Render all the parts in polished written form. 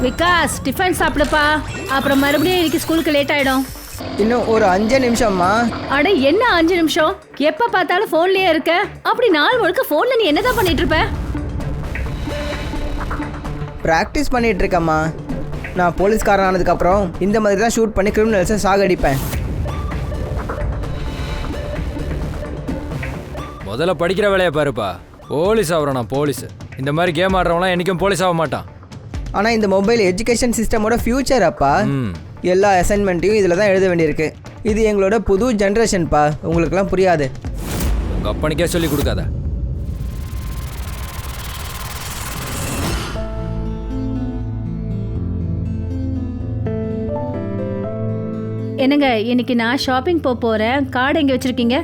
Vikas tiffin சாப்பிடுப்பா, அப்புறம் மறுபடியும் இன்னைக்கு ஸ்கூலுக்கு லேட் ஆயிடும். இன்னும் ஒரு 5 நிமிஷம்மா. அட என்ன 5 நிமிஷம்? எப்ப பார்த்தாலும் போன்லயே இருக்க. அப்படி நாள் முழுக்க போன்ல நீ என்னதான் பண்ணிட்டு இருப்ப? ப்ராக்டிஸ் பண்ணிட்டு இருக்கேம்மா. நான் போலீஸ்காரன் ஆனதுக்கப்புறம் இந்த மாதிரி தான் ஷூட் பண்ணி கிரிமினல்ஸை சாகடிப்பேன். முதல்ல படிக்கிற வேலையை பாருப்பா. போலீஸ் ஆகிறோம். நான் போலீஸ். இந்த மாதிரி கேம் ஆடுறவங்களாம் என்றைக்கும் போலீஸ் ஆக மாட்டான். ஆனால் இந்த மொபைல் எஜுகேஷன் சிஸ்டமோட ஃபியூச்சர் அப்பா. எல்லா அசைன்மெண்ட்டையும் இதில் தான் எழுத வேண்டியிருக்கு. இது எங்களோட புது ஜென்ரேஷன்ப்பா. உங்களுக்குலாம் புரியாது. உங்கள் அப்பனுக்கே சொல்லி கொடுக்காத. என்னங்க, இன்னைக்கு நான் ஷாப்பிங் போறேன். கார்டு எங்க வச்சிருக்கீங்க?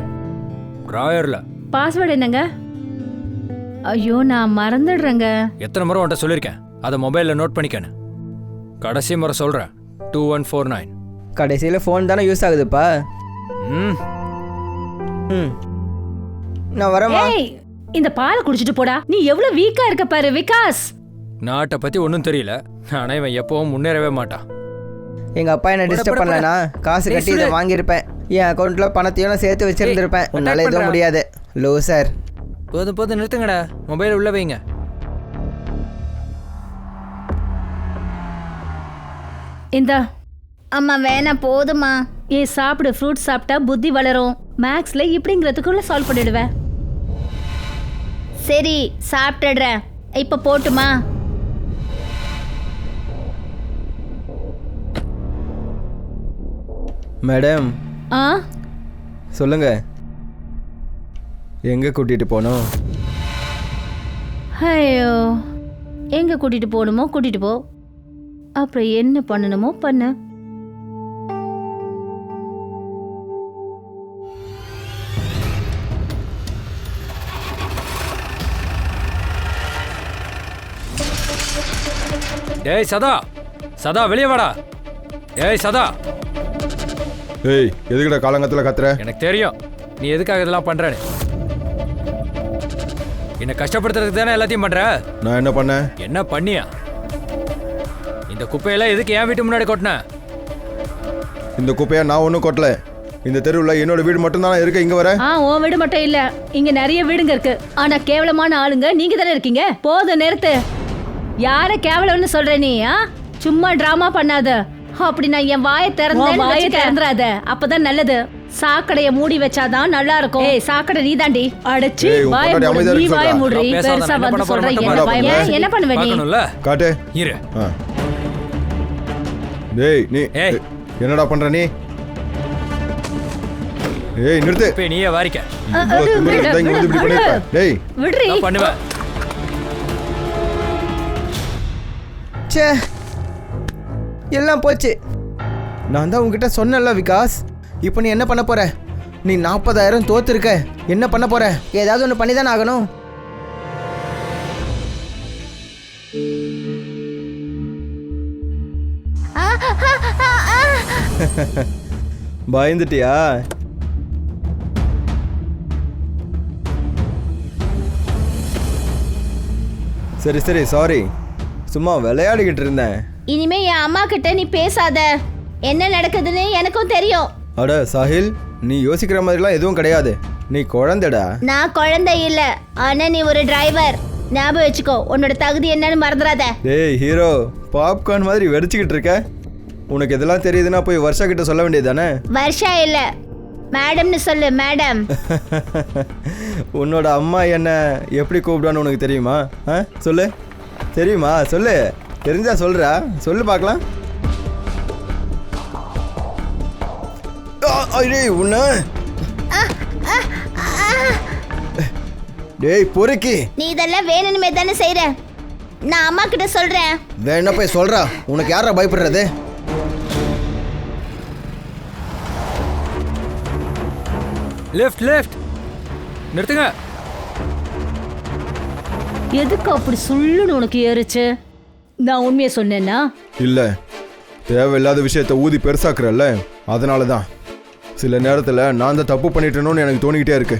ராயர்ல. பாஸ்வேர்டு என்னங்க? ஐயோ நான் மறந்துடுறேங்க. எத்தனை முறை உன்ட்ட சொல்லியிருக்கேன் அதை மொபைலில் நோட் பண்ணிக்கணும். கடைசி முறை சொல்கிறேன். 2149. கடைசியில் ஃபோன் தானே யூஸ் ஆகுதுப்பா. ம் ம் நான் வரேம்மா. ஏய், இந்த பாலை குடிச்சிட்டு போடா. நீ எவ்வளவு வீக்கா இருக்க பாரு விகாஸ். நாட்டை பற்றி ஒன்றும் தெரியல. ஆனால் இவன் எப்பவும் முன்னேறவே மாட்டான். எங்கள் அப்பா என்ன டிஸ்டர்ப் பண்ணலனா காசு கட்டி இதை வாங்கியிருப்பேன். என் அக்கௌண்ட்டில் பணத்தையும் நான் சேர்த்து வச்சிருந்துருப்பேன். உன்னால எதுவும் முடியாது லூசர். போதும் போதும் நிறுத்துங்கடா. மொபைல் உள்ள வைங்க. இந்தா. அம்மா வேணாம் போதுமா. ஏ சாப்பிடு. ஃப்ரூட் சாப்பிட்டா புத்தி வளரும். மேக்ஸ்ல இப்படிங்கிறதுக்குள்ள சால்வ் பண்ணிடுவேன். சரி சாப்பிட்டுடுறேன். இப்ப போட்டுமா? மேடம் ஆ சொல்லுங்க, எங்கே கூட்டிகிட்டு போகணும்? ஐயோ, எங்க கூட்டிட்டு போகணுமோ கூட்டிட்டு போ. அப்புறம் என்ன பண்ணணுமோ பண்ணு. டேய் சதா, சதா வெளியே வாடா. டேய் சதா. ஏய் எதுக்குடா காலங்கத்தில் கத்துற? எனக்கு தெரியும் நீ எதுக்காக இதெல்லாம் பண்றேன்னு. என்னை கஷ்டப்படுத்துறதுக்கு தானே எல்லாத்தையும் பண்ற. நான் என்ன பண்ணேன்? என்ன பண்ணியா? இந்த குப்பையெல்லாம் எதுக்கு என் வீட்டு முன்னாடி கொட்டின? இந்த குப்பையை நான் ஒன்றும் கொட்டல. இந்த தெருவில் என்னோட வீடு மட்டும்தான் இருக்கு. இங்கே வர உன் வீடு மட்டும் இல்ல, இங்க நிறைய வீடுங்க இருக்கு. ஆனா கேவலமான ஆளுங்க நீங்க தானே இருக்கீங்க. போதும் நிறுத்து. யார கேவலம்னு சொல்ற நீ? சும்மா டிராமா பண்ணாத. அப்படி நான் என் வாயை திறந்துறாத. அப்பதான் நல்லது. சாக்கடைய மூடி வச்சாதான் நல்லா இருக்கும். ஏய் சாக்கடை நீதாண்டி. அடைச்சு வாயை மூடு. நீ வாயை மூடு. பெருசா வந்து சொல்ற என்ன பண்ணுவ நீ? காட்டு இரு. டேய் நீ என்னடா பண்ற நீ? ஏய் நிறுத்து. இப்போ நீயே வாரிக்க. இங்க வந்து இப்படி பண்ணிருப்ப. டேய் விடுறீ. நான் பண்ணுவேன். ச்சே, எல்லாம் போச்சு. நான் தான் உங்ககிட்ட சொன்னேன்ல விகாஸ். இப்போ நீ என்ன பண்ண போற? நீ 40,000 தோத்துருக்க. என்ன பண்ண போற? ஏதாவது ஒன்று பண்ணி தானே ஆகணும். பயந்துட்டியா? சரி சரி சாரி, சும்மா விளையாடிக்கிட்டு இருந்தேன். இனிமே என் அம்மா கிட்ட நீ பேசாத. என்ன நடக்குதுன்னு எனக்கும் தெரியும். அட சாஹில், நீ யோசிக்கிற மாதிரிலாம் எதுவும் கிடையாது. நீ குழந்தைடா. நான் குழந்தை இல்ல, ஆனா நீ ஒரு டிரைவர். ஞாபகம் வச்சுக்கோ. உன்னோட தகுதி என்னன்னு மறந்துடாத. டேய் ஹீரோ, பாப்கார்ன் மாதிரி வெடிச்சுக்கிட்டு இருக்க. உனக்கு இதெல்லாம் தெரியுதுன்னா போய் வர்ஷா கிட்ட சொல்ல வேண்டியது தானே? வர்ஷா இல்ல, மேடம்னு சொல்லு. மேடம். உன்னோட அம்மா என்ன எப்படி கூப்பிடுவான்னு உனக்கு தெரியுமா? சொல்லு. தெரியுமா? சொல்லு. தெரிஞ்சா சொல்றா. சொல்லு பார்க்கலாம். உன்ன டேய் பொறுக்கி, நீ இதெல்லாம் வேணும்னே தானே செய்யற. நான் அம்மா கிட்ட சொல்றேன். வேணா போய் சொல்றா. உனக்கு யாரா பயப்படுறது? Left left. நிறுத்துங்க. எதுக்கு அப்படி சொல்லுன்னு உனக்கு ஏறுச்சு? நான் உண்மையை சொன்னேன்னா? இல்ல, தேவையில்லாத விஷயத்த ஊதி பெருசாக்குறல்ல, அதனால தான். சில நேரத்தில் நான் தான் தப்பு பண்ணிட்டேன்னு எனக்கு தோணிக்கிட்டே இருக்கு.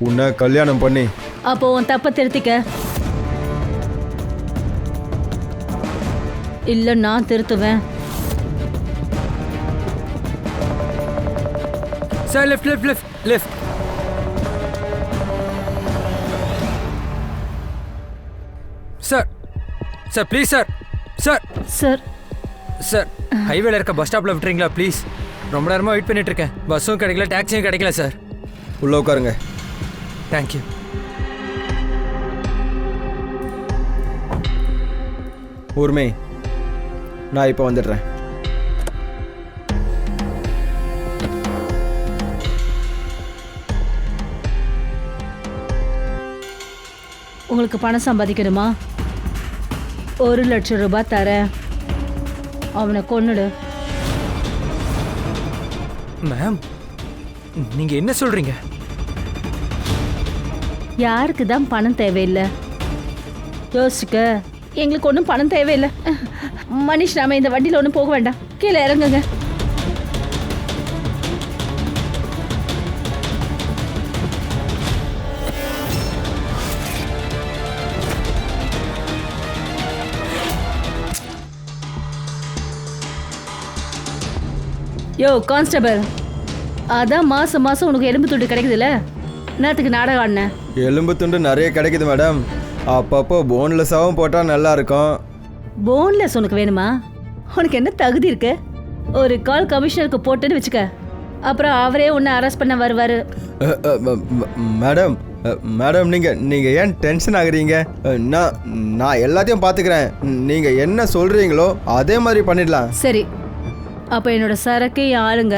உன்னை கல்யாணம் பண்ணி. அப்போ உன் தப்பை திருத்திக்க. இல்ல நான் திருத்துவேன். Sir left left left left. Sir sir please sir sir sir sir ஹைவேல இருக்க பஸ் ஸ்டாப்ல விட்டுறீங்களா ப்ளீஸ்? ரொம்ப நேரமாக வெயிட் பண்ணிட்டு இருக்கேன். பஸ்ஸும் கிடைக்கல, டாக்ஸியும் கிடைக்கல சார். உள்ள உட்காருங்க. தேங்க்யூ. ஊர்மே, நான் இப்போ வந்துடுறேன். உங்களுக்கு பணம் சம்பாதிக்கணுமா? 1,00,000 ரூபாய் தரேன். அவனை கொன்னுடு. மேம் நீங்க என்ன சொல்றீங்க? யாருக்கு தான் பணம் தேவையில்லை? யோசிச்சுக்க. எங்களுக்கு ஒன்றும் பணம் தேவையில்லை. மனிஷ், நாம இந்த வண்டியில் ஒன்றும் போக வேண்டாம். கீழே இறங்குங்க. யோ கான்ஸ்டபிள், அதான் மாசம் மாசம் உனக்கு எலும்பு துண்டு கிடைக்குதுல்ல, நேரத்துக்கு நாடகம் ஆடினேன். எலும்பு துண்டு நிறைய கிடைக்குது மேடம். அப்பப்போ போன்லெஸ்ஸாகவும் போட்டால் நல்லா இருக்கும். போன்லெஸ் உனக்கு வேணுமா? உனக்கு என்ன தகுதி இருக்கு? ஒரு கால் கமிஷனருக்கு போட்டுன்னு வச்சுக்க, அப்புறம் அவரே உன்னை அரெஸ்ட் பண்ண வருவார். மேடம் மேடம் நீங்கள் ஏன் டென்ஷன் ஆகுறீங்க? நான் எல்லாத்தையும் பார்த்துக்கிறேன். நீங்கள் என்ன சொல்கிறீங்களோ அதே மாதிரி பண்ணிடலாம். சரி, அப்போ என்னோட சரக்கு என் ஆளுங்க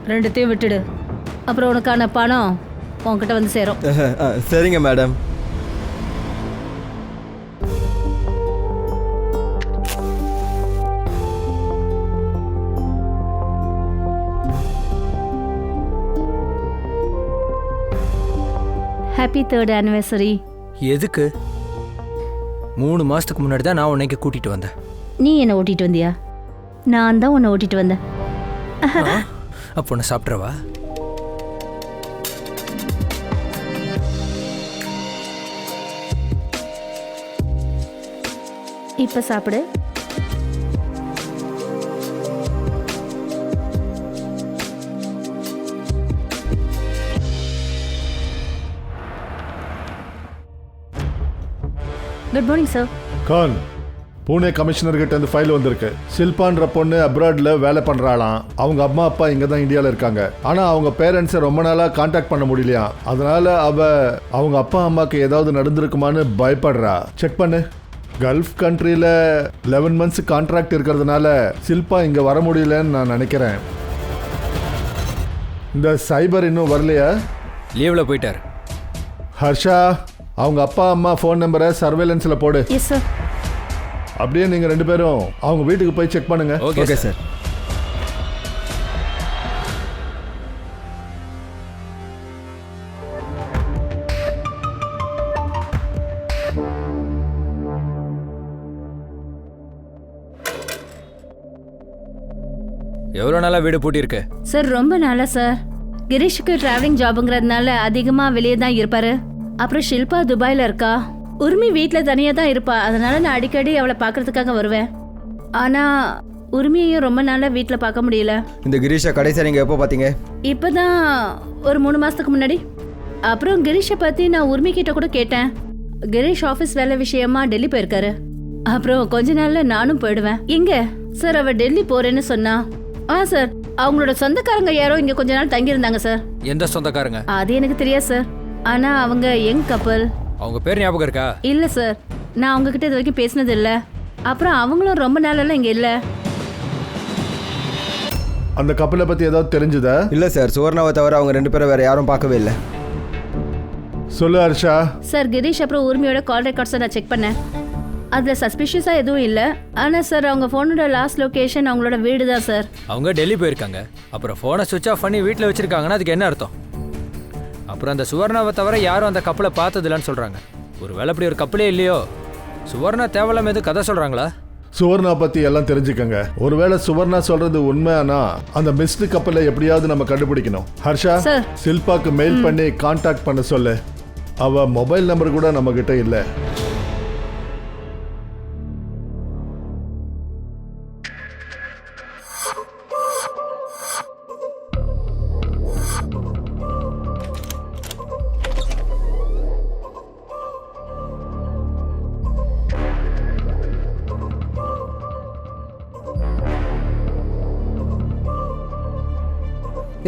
ரெண்டுத்தையும் விட்டுடு. அப்புறம் உனக்கான பணம் உன்கிட்ட வந்து சேரும். சரிங்க மேடம். Happy 3rd anniversary. எதுக்கு? 3 மாசத்துக்கு முன்னாடி தான் நான் உன்னைக்கு கூட்டிட்டு வந்தேன். நீ என்னை ஓட்டிட்டு வந்தியா? நான் தான் உன்னை ஓட்டிட்டு வந்தேன். அப்போ உன்னை சாப்பிட்றவா? இப்போ சாப்பிடு. Good morning sir. Khan, Pune commissioner கிட்ட இந்த ஃபைல் வந்திருக்கு. ஷில்பான்ற பொண்ணு அப்ராட்ல வேலை பண்றாளாம். அவங்க அம்மா அப்பா இங்க தான் இந்தியாவில் இருக்காங்க. ஆனா அவங்க பேரண்ட்ஸை ரொம்ப நாளா கான்டாக்ட் பண்ண முடியலையா. அதனால அவங்க அப்பா அம்மாக்கு ஏதாவது நடந்திருக்குமான்னு பயப்படுறா. செக் பண்ணு. கல்ஃப் கண்ட்ரியில் 11 months கான்ட்ராக்ட் இருக்கிறதுனால ஷில்பா இங்க வர முடியலன்னு நான் நினைக்கிறேன். இந்த சைபர் இன்னும் வரலையா? லீவ்ல போயிட்டார். ஹர்ஷா, அவங்க அப்பா அம்மா ஃபோன் நம்பரை சர்வேலன்ஸில் போடு. Yes sir. அப்படியே நீங்கள் 2 பேரும் அவங்க வீட்டுக்கு போய் செக் பண்ணுங்க. Okay sir. எவ்வளோ நாளா வீடு பூட்டியிருக்கு? சார் ரொம்ப நாளா சார். கிரீஷுக்கு டிராவலிங் ஜாபுங்கிறதுனால அதிகமாக வெளியே தான் இருப்பாரு. அப்புறம் ஷில்பா துபாயில் இருக்கா. உரிமை வீட்டில் தனியாக தான் இருப்பா. அதனால நான் அடிக்கடி அவளை பார்க்கறதுக்காக வருவேன். ஆனால் உரிமையையும் ரொம்ப நாளாக வீட்டில் பார்க்க முடியல. இந்த கிரீஷா கடைசியாக நீங்கள் எப்போ பார்த்தீங்க? இப்போ தான் ஒரு 3 மாதத்துக்கு முன்னாடி. அப்புறம் கிரீஷை பற்றி நான் உரிமை கிட்ட கூட கேட்டேன். கிரீஷ் ஆஃபீஸ் வேலை விஷயமா டெல்லி போயிருக்காரு. அப்புறம் கொஞ்ச நாளில் நானும் போயிடுவேன். எங்க சார் அவள் டெல்லி போகிறேன்னு சொன்னா? சார், அவங்களோட சொந்தக்காரங்க யாரோ இங்கே கொஞ்ச நாள் தங்கியிருந்தாங்க சார். எந்த சொந்தக்காரங்க? அது எனக்கு தெரியாது சார். ஆனால் அவங்க யங் கப்பல். அவங்க பேர் ஞாபகம் இருக்கா? இல்லை சார், நான் அவங்கக்கிட்ட இது வரைக்கும் பேசினது இல்லை. அப்புறம் அவங்களும் ரொம்ப நாளெல்லாம் இங்கே இல்லை. அந்த கப்பலை பற்றி ஏதாவது தெரிஞ்சுதா? இல்லை சார், சுவர்ணாவை தவிர அவங்க 2 பேரும் வேற யாரும் பார்க்கவே இல்லை. சொல்லு ஹர்ஷா. சார், கிரீஷ் அப்புறம் உரிமையோட கால் ரெக்கார்ட்ஸை நான் செக் பண்ணேன். அதில் சஸ்பிஷியஸாக எதுவும் இல்லை. ஆனால் சார் அவங்க ஃபோனோட லாஸ்ட் லொக்கேஷன் அவங்களோட வீடு தான் சார். அவங்க டெல்லி போயிருக்காங்க. அப்புறம் ஃபோனை சுவிட்ச் ஆஃப் பண்ணி வீட்டில் வச்சிருக்காங்கன்னா அதுக்கு என்ன அர்த்தம்? அப்புறம் அந்த சுவர்ணாவை தவிர யாரும் அந்த கப்பலை பார்த்ததில்லன்னு சொல்கிறாங்க. ஒருவேளை அப்படி ஒரு கப்பலே இல்லையோ? சுவர்ணா தேவலாம் எதுவும் கதை சொல்கிறாங்களா? சுவர்ணா பற்றி எல்லாம் தெரிஞ்சுக்கங்க. ஒருவேளை சுவர்ணா சொல்றது உண்மையானா அந்த மிஸ்டு கப்பலை எப்படியாவது நம்ம கண்டுபிடிக்கணும். ஹர்ஷா, சார். ஷில்பாக்கு மெயில் பண்ணி கான்டாக்ட் பண்ண சொல்லு. அவ மொபைல் நம்பர் கூட நம்ம கிட்ட இல்லை.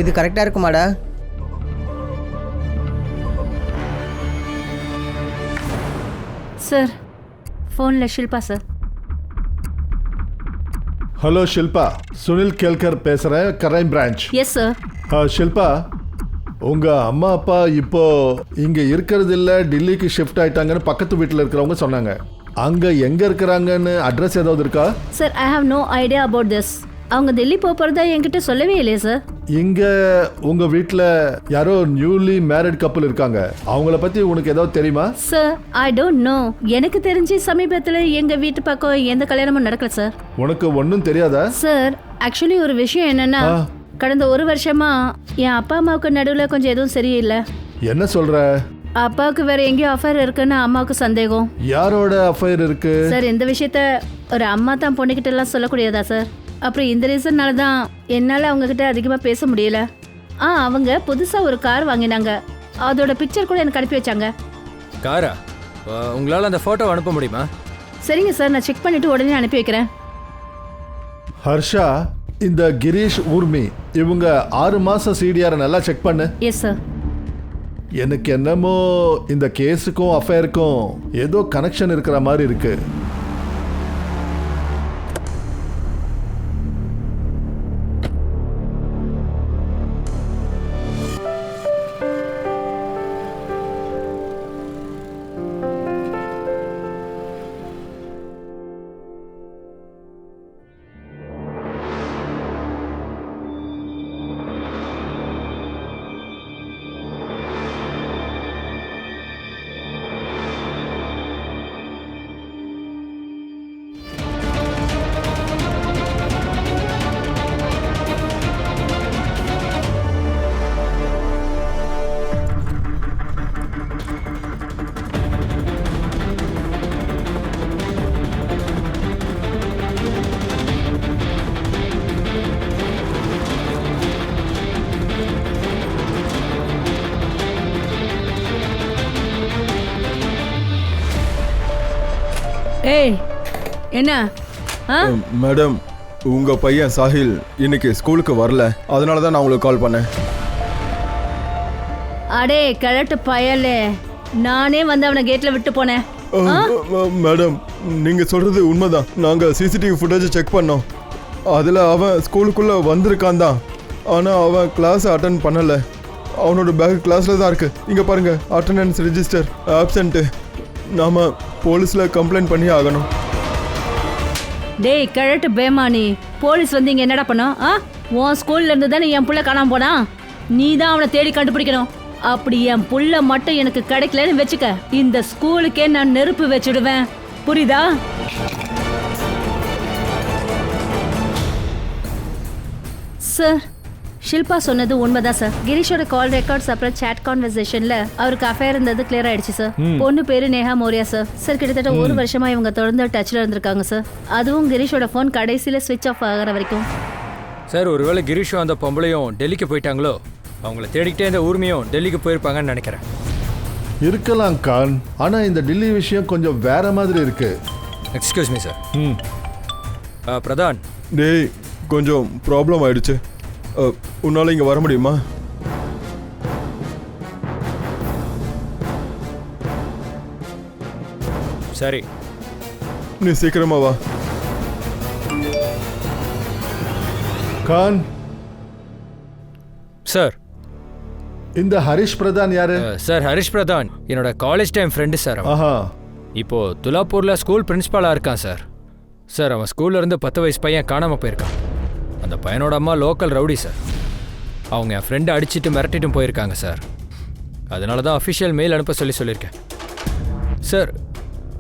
இது கரெக்டாக இருக்குமாடா? சார் ஃபோனில் ஷில்பா சார். ஹலோ ஷில்பா, சுனில் கேல்கர் பேசுகிறேன், crime branch. Yes sir. Shilpa, உங்கள் அம்மா அப்பா இப்போ இங்கே இருக்கிறது இல்லை, டெல்லிக்கு ஷிஃப்ட் ஆயிட்டாங்கன்னு பக்கத்து வீட்டில் இருக்கிறவங்க சொன்னாங்க. அங்கே எங்கே இருக்கிறாங்கன்னு அட்ரஸ் ஏதாவது இருக்கா? Sir I have no idea about this. அவங்க டெல்லி போகிறதா என்கிட்ட சொல்லவே இல்லையே சார். இங்கே உங்கள் வீட்டில் யாரோ நியூலி மேரிட் கப்பல் இருக்காங்க, அவங்கள பற்றி உனக்கு ஏதாவது தெரியுமா? Sir I don't know. எனக்கு தெரிஞ்சு சமீபத்தில் எங்கள் வீட்டு பக்கம் எந்த கல்யாணமும் நடக்கல சார். உனக்கு ஒன்றும் தெரியாதா? சார் ஆக்சுவலி ஒரு விஷயம் என்னன்னா, கடந்த ஒரு வருஷமா என் அப்பா அம்மாவுக்கு நடுவில் கொஞ்சம் எதுவும் சரியில்லை. என்ன சொல்கிற? அப்பாவுக்கு வேற எங்கேயும் அஃபேர் இருக்குன்னு அம்மாவுக்கு சந்தேகம். யாரோட அஃபைர் இருக்கு? சார் இந்த விஷயத்த ஒரு அம்மா தான் பொண்ணுகிட்ட எல்லாம் சொல்லக்கூடியதா சார்? அப்புறம் இந்த ரீசன்னால தான் என்னால் அவங்கக்கிட்ட அதிகமாக பேச முடியல. அவங்க புதுசாக ஒரு கார் வாங்கினாங்க, அதோட பிக்சர் கூட எனக்கு அனுப்பி வச்சாங்க. காரா? உங்களால் அந்த ஃபோட்டோ அனுப்ப முடியுமா? சரிங்க சார், நான் செக் பண்ணிவிட்டு உடனே அனுப்பி வைக்கிறேன். ஹர்ஷா, இந்த கிரீஷ் ஊர்மி இவங்க 6 மாசம் சிடிஆரை நல்லா செக் பண்ணு. Yes sir. எனக்கு என்னமோ இந்த கேஸுக்கும் அஃபேருக்கும் ஏதோ கனெக்ஷன் இருக்கிற மாதிரி இருக்கு. ஏய் என்ன? மேடம், உங்க பையன் சாஹில் இன்னைக்கு ஸ்கூலுக்கு வரல, அதனால தான் நான் உங்களுக்கு கால் பண்ணேன். அடே கிழட்டு பயலே, நானே வந்து அவனை கேட்ல விட்டு போனேன். மேடம், நீங்க சொல்றது உண்மைதான். நாங்க சிசிடிவி ஃபுட்டேஜ் செக் பண்ணோம், அதுல அவன் ஸ்கூலுக்குள்ள வந்திருக்கான் தான். ஆனா அவன் கிளாஸ் அட்டன் பண்ணல. அவனோட பேக் கிளாஸ்ல தான் இருக்கு. இங்க பாருங்க, அட்டெண்டன்ஸ் ரெஜிஸ்டர் ஆப்சென்ட். நாம போலீஸ்ல கம்ப்ளைண்ட் பண்ணி ஆகணும். டேய் கிழட்டு பேமானி, போலீஸ் வந்து இங்க என்னடா பண்ணோம்? உன் ஸ்கூல்ல இருந்து தானே என் புள்ள காணாம போனா, நீ தான் அவனை தேடி கண்டுபிடிக்கணும். அப்படி என் புள்ள மட்டும் எனக்கு கிடைக்கலன்னு வச்சுக்க, இந்த ஸ்கூலுக்கே நான் நெருப்பு வச்சுடுவேன், புரியுதா? சார் ஷில்பா சொன்னது உண்மைதான் சார். கிரீஷோட கால் ரெக்கார்ட்ஸ் அப்புறம் சாட் கான்வர்சேஷன்ல அவருக்கு அஃபேர் இருந்தது கிளியர் ஆயிடுச்சு சார். பொண்ணு பேரு நேஹா மோரியா சார். சார் கிட்டத்தட்ட 1 வருஷமா இவங்க தொடர்ந்து டச்ல இருந்திருக்காங்க சார். அதுவும் கிரீஷோட ஃபோன் கடைசியில ஸ்விட்ச் ஆஃப் ஆகிற வரைக்கும். சார் ஒருவேளை கிரீஷும் அந்த பொம்பளையும் டெல்லிக்கு போயிட்டாங்களோ, அவங்கள தேடிக்கிட்டே இந்த ஊர்மியும் டெல்லிக்கு போயிருப்பாங்கன்னு நினைக்கிறேன். இருக்கலாம் கான், ஆனா இந்த டெல்லி விஷயம் கொஞ்சம் வேற மாதிரி இருக்கு. Excuse me sir. பிரதான், டேய், கொஞ்சம் ப்ராப்ளம் ஆயிடுச்சு. உன்னால இங்க வர முடியுமா? சரி, நீ சீக்கிரமா வா. கான் சார். இந்த ஹரிஷ் பிரதான் யாரு? சார் ஹரிஷ் பிரதான் என்னோட காலேஜ் டைம் ஃப்ரெண்டு சார். ஆஹா, இப்போ துலாப்பூர்ல ஸ்கூல் பிரின்சிபாலா இருக்கான் சார். சார் அவன் ஸ்கூல்ல இருந்து 10 வயசு பையன் காணாம போயிருக்கான். அந்த பையனோட அம்மா லோக்கல் ரவுடி சார். அவங்க என் ஃப்ரெண்டை அடிச்சுட்டு மிரட்டிட்டும் போயிருக்காங்க சார். அதனால தான் அஃபிஷியல் மெயில் அனுப்ப சொல்லியிருக்கேன் சார்.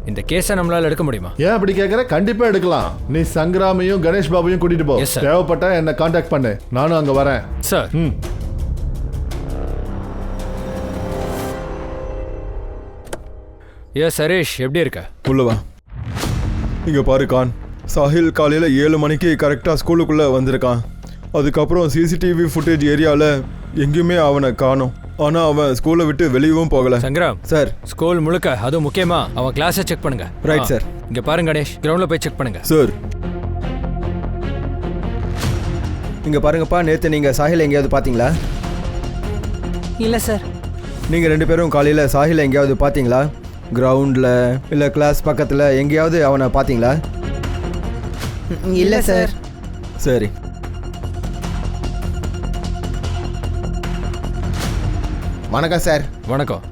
இந்த கேஸை நம்மளால எடுக்க முடியுமா? ஏன் அப்படி கேட்குற? கண்டிப்பா எடுக்கலாம். நீ சங்கராமையும் கணேஷ் பாபுவையும் கூட்டிட்டு போ. Yes, sir. தேவைப்பட்டா என்ன காண்டாக்ட் பண்ணு, நானும் அங்க வரேன். சார். ஹரீஷ், எப்படி இருக்க? உள்ள வா. இங்க பாரு கான், சாஹில் காலையில் 7 மணிக்கு கரெக்டாக ஸ்கூலுக்குள்ளே வந்திருக்கான். அதுக்கப்புறம் சிசிடிவி ஃபுட்டேஜ் ஏரியாவில் எங்கேயுமே அவனை காணோம். ஆனால் அவன் ஸ்கூலை விட்டு வெளியவும் போகலை. சங்கராம் சார். ஸ்கூல் முழுக்க, அதுவும் முக்கியமா அவன் கிளாஸை செக் பண்ணுங்க. Right sir. இங்க பாருங்க கணேஷ், கிரவுண்டில் போய் செக் பண்ணுங்க. சார். இங்கே பாருங்கப்பா, நேற்று நீங்கள் சாஹில் எங்கேயாவது பார்த்தீங்களா? இல்லை சார். நீங்கள் 2 பேரும் காலையில் சாஹில் எங்கேயாவது பார்த்தீங்களா? கிரவுண்டில் இல்லை கிளாஸ் பக்கத்தில் எங்கேயாவது அவனை பார்த்தீங்களா? இல்லை சார். சரி. வணக்கம் சார். வணக்கம்.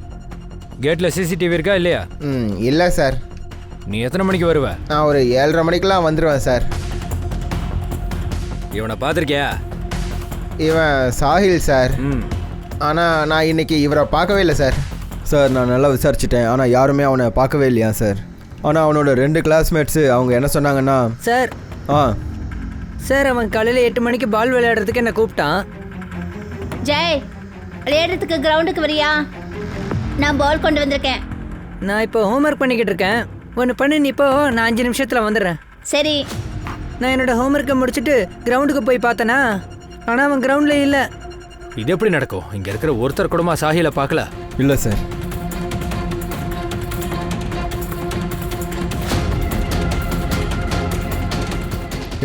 கேட்டில் சிசிடிவி இருக்கா இல்லையா? இல்லை சார். நீ எத்தனை மணிக்கு வருவ? நான் ஒரு 7:30 மணிக்கெலாம் வந்துடுவேன் சார். இவனை பார்த்துருக்கியா? இவன் சாஹில் சார். ஆனால் நான் இன்னைக்கு இவரை பார்க்கவே இல்லை சார். சார், நான் நல்லா விசாரிச்சிட்டேன், ஆனால் யாருமே அவனை பார்க்கவே இல்லையா சார். ஆனால் அவனோட 2 கிளாஸ்மேட்ஸு அவங்க என்ன சொன்னாங்கன்னா சார் ஆ சார் அவன் காலையில் 8 மணிக்கு பால் விளையாடுறதுக்கு என்ன கூப்பிட்டான். ஜெய், விளையாடுறதுக்கு கிரவுண்டுக்கு வரியா? நான் பால் கொண்டு வந்திருக்கேன். நான் இப்போ ஹோம்ஒர்க் பண்ணிக்கிட்டு இருக்கேன். ஒன்று பண்ணி நீ இப்போ, நான் 5 நிமிஷத்தில் வந்துடுறேன். சரி. நான் என்னோட ஹோம்ஒர்க்கை முடிச்சுட்டு கிரவுண்டுக்கு போய் பார்த்தேனா, ஆனால் அவன் கிரவுண்டில் இல்லை. இது எப்படி நடக்கும்? இங்கே இருக்கிற ஒருத்தர் கூடமா சாஹிலை பார்க்கல? இல்லை சார்.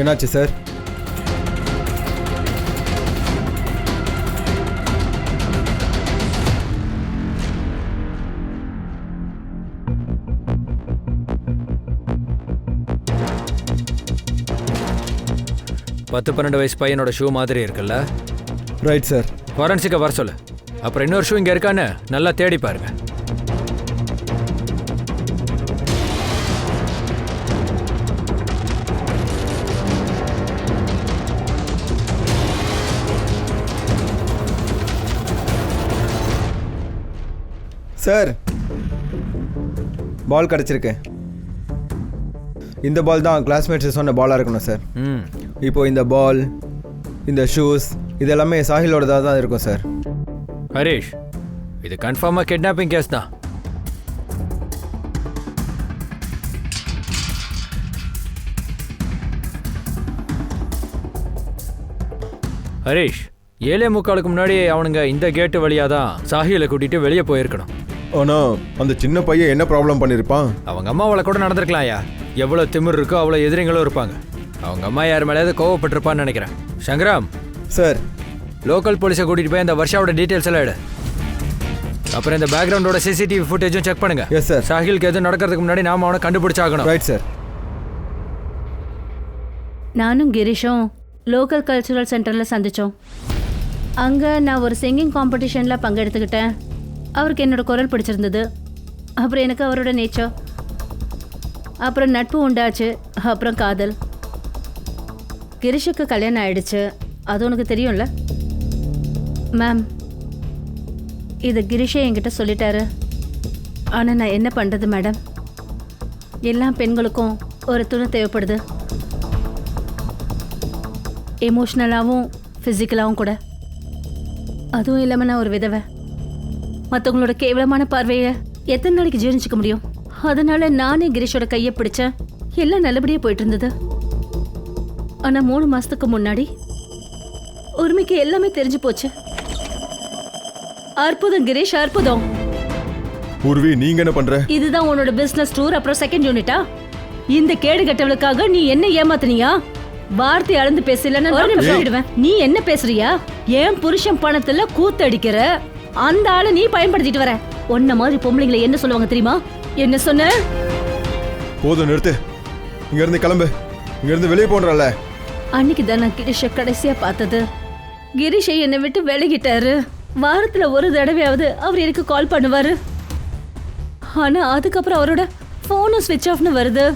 என்னாச்சு சார்? பத்து 12 வயசு பையனோட ஷூ மாதிரி இருக்குல்ல? Right sir. ஃபாரன்சிக்கை வர சொல்லு. அப்புறம் இன்னொரு ஷூ இங்கே இருக்கான்னு நல்லா தேடி பாருங்க. சார், பால் கிடச்சிருக்கு. இந்த பால் தான் கிளாஸ்மேட்ஸ் சொன்ன பாலாக இருக்கணும் சார். இப்போ இந்த பால், இந்த ஷூஸ், இது எல்லாமே சாஹிலோடதாக தான் இருக்கும் சார். ஹரீஷ், இது கன்ஃபார்மாக கிட்னாப்பிங் கேஸ் தான். ஹரீஷ், 7:45 முன்னாடி அவனுங்க இந்த கேட்டு வழியாக தான் சாஹிலை கூட்டிகிட்டு வெளியே போயிருக்கணும். ஆனால் அந்த சின்ன பையன் என்ன ப்ராப்ளம் பண்ணியிருப்பான்? அவங்க அம்மாவால் கூட நடந்திருக்கலாம்யா. எவ்வளோ திமிர் இருக்கோ அவ்வளோ எதிரிங்களும் இருப்பாங்க. அவங்க அம்மா யார் மேலேயாவது கோவப்பட்டிருப்பான்னு நினைக்கிறேன். சங்கராம் சார், லோக்கல் போலீஸை கூட்டிகிட்டு போய் அந்த வர்ஷாவோட டீட்டெயில்ஸ் எல்லாம் எடு. அப்புறம் இந்த பேக்ரவுண்டோட சிசிடிவி ஃபுட்டேஜும் செக் பண்ணுங்க. Yes sir. சாஹிலுக்கு எதுவும் நடக்கிறதுக்கு முன்னாடி நாம அவனை கண்டுபிடிச்சாகணும். Right sir. நானும் கிரீஷும் லோக்கல் கல்ச்சுரல் சென்டரில் சந்தித்தோம். அங்கே நான் ஒரு சிங்கிங் காம்படிஷனில் பங்கெடுத்துக்கிட்டேன். அவருக்கு என்னோட குரல் பிடிச்சிருந்தது. அப்புறம் எனக்கு அவரோட நேச்சர், அப்புறம் நட்பு உண்டாச்சு, அப்புறம் காதல். கிரிஷுக்கு கல்யாணம் ஆயிடுச்சு, அது உனக்கு தெரியும்ல மேம். இது கிரிஷே என்கிட்ட சொல்லிட்டாரு. ஆனால் நான் என்ன பண்ணுறது மேடம்? எல்லா பெண்களுக்கும் ஒரு துணை தேவைப்படுது, எமோஷ்னலாகவும் ஃபிசிக்கலாகவும் கூட. அதுவும் இல்லாமல் நான் ஒரு விதவை. மற்றவங்களோட கேவலமான பார்வையை எத்தனை நாளைக்கு ஜீர்ணிச்சிக்க முடியும்? அதனால நானே கிரீஷோட கையை பிடிச்சேன். எல்லாம் நல்லபடியாக போயிட்டு இருந்தது. ஆனால் 3 மாசத்துக்கு முன்னாடி உரிமைக்கு எல்லாமே தெரிஞ்சு போச்சு. அற்புதம் கிரீஷ், அற்புதம். உருவி, நீங்க என்ன பண்ற? இதுதான் உன்னோட பிசினஸ் டூர், அப்புறம் செகண்ட் யூனிட்டா? இந்த கேடு கட்டவளுக்காக நீ என்ன ஏமாத்தினியா? வார்த்தை அளந்து பேசலன்னு ஒரு நிமிஷம் விடுவேன். நீ என்ன பேசுறியா? ஏன் புருஷன் பணத்துல கூத்தடிக்கிற அந்த ஆளை நீ பயன்படுத்திட்டு வர. உன்ன மாதிரி பொம்பளைங்களை என்ன சொல்லுவாங்க தெரியுமா? என்ன சொன்ன? போதும், நிறுத்து. இங்க இருந்து கிளம்பு. இங்க இருந்து வெளியே போன்றல. அன்னைக்கு தான் நான் கிரீஷை கடைசியா பார்த்தது. கிரீஷை என்னை விட்டு விலகிட்டாரு. வாரத்துல ஒரு தடவையாவது அவர் எனக்கு கால் பண்ணுவாரு. ஆனா அதுக்கப்புறம் அவரோட போனும் ஸ்விட்ச் ஆஃப்னு வருது.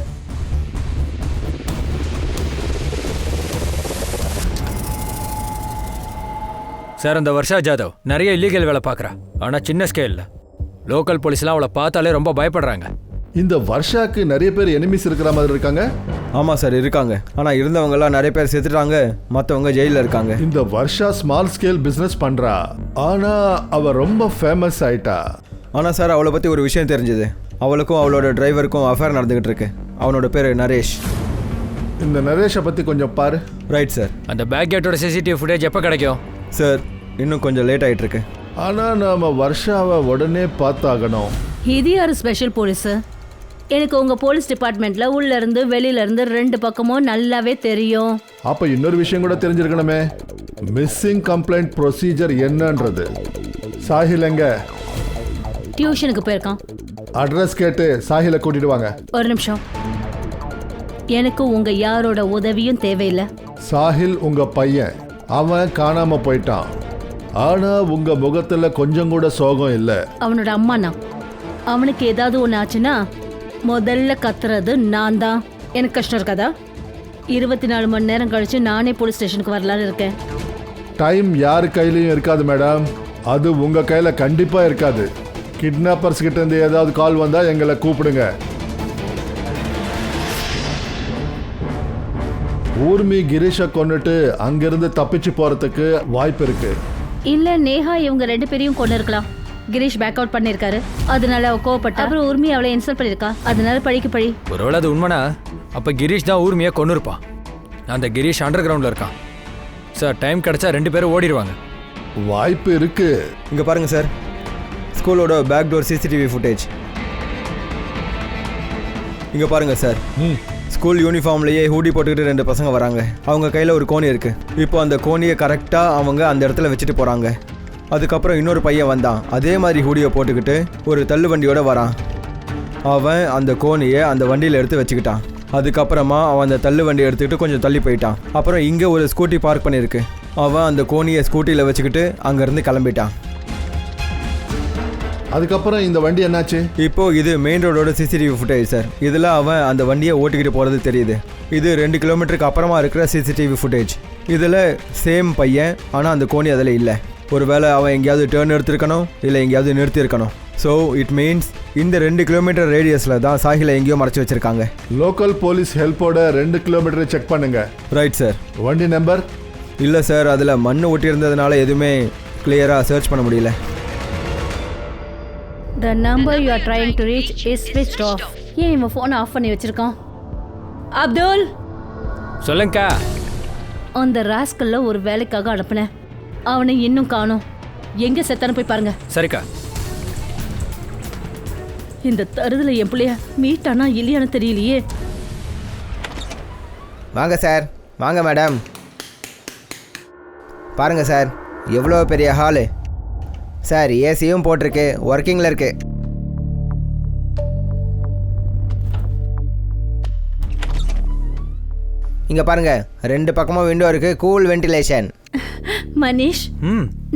சார், அந்த வர்ஷா ஜாதவ் நிறைய இல்லீகல் வேலை பார்க்குறா. ஆனால் சின்ன ஸ்கேலில். லோக்கல் போலீஸ்லாம் அவளை பார்த்தாலே ரொம்ப பயப்படுறாங்க. இந்த வர்ஷாக்கு நிறைய பேர் எனிமிஸ் இருக்கிற மாதிரி இருக்காங்க. ஆமாம் சார், இருக்காங்க. ஆனால் இருந்தவங்கலாம் நிறைய பேர் செத்துட்டாங்க, மற்றவங்க ஜெயிலில் இருக்காங்க. இந்த வர்ஷா ஸ்மால் ஸ்கேல் பிஸ்னஸ் பண்ணுறா, ஆனால் அவள் ரொம்ப ஃபேமஸ் ஆயிட்டா. ஆனால் சார், அவளை பற்றி ஒரு விஷயம் தெரிஞ்சது. அவளுக்கும் அவளோட டிரைவருக்கும் அஃபேர் நடந்துக்கிட்டு இருக்கு. அவனோட பேர் நரேஷ். இந்த நரேஷை பற்றி கொஞ்சம் பாரு. Right sir. அந்த பேக் கேட்டோட சிசிடிவி ஃபுட்டேஜ் எப்போ கிடைக்கும்? சார், இன்னும் கொஞ்சம் லேட் ஆகிட்டு இருக்கு. ஆனால் நாம் வர்ஷாவை உடனே பார்த்தாகணும். இது யாரு ஸ்பெஷல் போலீஸு? எனக்கு உங்க போலீஸ் டிபார்ட்மெண்ட்ல உள்ள இருந்து வெளியில இருந்து ரெண்டு பக்கமும் நல்லாவே தெரியும். அப்ப இன்னொரு விஷயம் கூட தெரிஞ்சிருக்கணுமே, மிஸ்ஸிங் கம்ப்ளைண்ட் ப்ரொசீஜர் என்னன்றது. சாஹில் எங்க? டியூஷனுக்கு போயிருக்கான். அட்ரஸ் கேட்டு சாஹிலை கூட்டிட்டு வாங்க. ஒரு நிமிஷம், எனக்கு உங்க யாரோட உதவியும் தேவையில்லை. சாஹில் உங்க பையன், அவன் காணாம போயிட்டான். ஆனா உங்க முகத்துல கொஞ்சம் கூட சோகம் இல்ல. அவனோட அம்மா நான். அவனுக்கு ஏதாவது ஒன்று ஆச்சுன்னா முதல்ல கத்துறது நான் தான். எனக்கு கஷ்டம் இருக்காதா? 24 மணி நேரம் கழிச்சு நானே போலீஸ் ஸ்டேஷனுக்கு வரலான்னு இருக்கேன். டைம் யார் கையிலையும் இருக்காது மேடம், அது உங்க கையில கண்டிப்பா இருக்காது. கிட்னாப்பர்ஸ் கிட்ட இருந்து ஏதாவது கால் வந்தா எங்களை கூப்பிடுங்க. ஊர்மி கிரீஷை கொன்னுட்டு அங்கிருந்து தப்பிச்சு போறதுக்கு வாய்ப்பு இருக்கு. இல்ல நேஹா இவங்க ரெண்டு பேரையும் கொண்டு இருக்கலாம். கிரீஷ் பேக் அவுட் பண்ணிருக்காரு, அதனால அவ கோவப்பட்டா. அப்புறம் உரிமை அவளை இன்சல்ட் பண்ணிருக்கா, அதனால பழிக்கு பழி. ஒருவேளை அது உண்மைனா அப்போ கிரீஷ் தான் ஊர்மியை கொண்டு இருப்பான். அந்த கிரீஷ் அண்டர் கிரவுண்டில் இருக்கான் சார். டைம் கிடைச்சா 2 பேரும் ஓடிடுவாங்க. வாய்ப்பு இருக்கு. இங்கே பாருங்கள் சார், ஸ்கூலோட பேக் டோர் சிசிடிவி ஃபுட்டேஜ். இங்கே பாருங்கள் சார், ஸ்கூல் யூனிஃபார்ம்லேயே ஹூடி போட்டுக்கிட்டு 2 பசங்க வராங்க. அவங்க கையில் ஒரு கோணி இருக்குது. இப்போ அந்த கோணியை கரெக்டாக அவங்க அந்த இடத்துல வச்சுட்டு போகிறாங்க. அதுக்கப்புறம் இன்னொரு பையன் வந்தான், அதே மாதிரி ஹூடியை போட்டுக்கிட்டு ஒரு தள்ளு வண்டியோட வரான். அவன் அந்த கோணியை அந்த வண்டியில் எடுத்து வச்சுக்கிட்டான். அதுக்கப்புறமா அவன் அந்த தள்ளு வண்டியை எடுத்துக்கிட்டு கொஞ்சம் தள்ளி போயிட்டான். அப்புறம் இங்கே ஒரு ஸ்கூட்டி பார்க் பண்ணியிருக்கு. அவன் அந்த கோணியை ஸ்கூட்டியில் வச்சுக்கிட்டு அங்கேருந்து கிளம்பிட்டான். அதுக்கப்புறம் இந்த வண்டி என்னாச்சு? இப்போ இது மெயின் ரோடோட சிசிடிவி ஃபுட்டேஜ் சார். இதில் அவன் அந்த வண்டியை ஓட்டிக்கிட்டு போகிறது தெரியுது. இது 2 கிலோமீட்டருக்கு அப்புறமா இருக்கிற சிசிடிவி ஃபுட்டேஜ். இதில் சேம் பையன், ஆனால் அந்த கோணி அதில் இல்லை. ஒருவேளை அவன் எங்கேயாவது டேர்ன் எடுத்திருக்கணும், இல்லை எங்கேயாவது நிறுத்தியிருக்கணும். ஸோ இட் மீன்ஸ் இந்த 2 கிலோமீட்டர் ரேடியஸில் தான் சாஹிலை எங்கேயோ மறைச்சி வச்சுருக்காங்க. லோக்கல் போலீஸ் ஹெல்ப்போட 2 கிலோமீட்டர் செக் பண்ணுங்க. Right sir. வண்டி நம்பர்? இல்லை சார், அதில் மண் ஒட்டி இருந்ததுனால எதுவுமே கிளியராக சர்ச் பண்ண முடியல. The number you are trying to reach is switched off. ஏன் இவன் ஃபோனை ஆஃப் பண்ணி வச்சிருக்கான்? அப்துல், சொல்லுங்கக்கா. அந்த ராஸ்கல்ல ஒரு வேலைக்காக அனுப்புனேன், அவனை இன்னும் காணோம். எங்க செத்தானு போய் பாருங்க. சரிக்கா. இந்த தருதல என் பிள்ளைய மீட்டானா இல்லையான்னு தெரியலையே. வாங்க சார், வாங்க மேடம். பாருங்கள் சார், எவ்வளோ பெரிய ஹாலு சார். ஏசியும் போட்டிருக்கு, ஒர்க்கிங்கில் இருக்கு. இங்கே பாருங்க, 2 பக்கமும் விண்டோ இருக்கு, கூல் வென்டிலேஷன். மனிஷ்,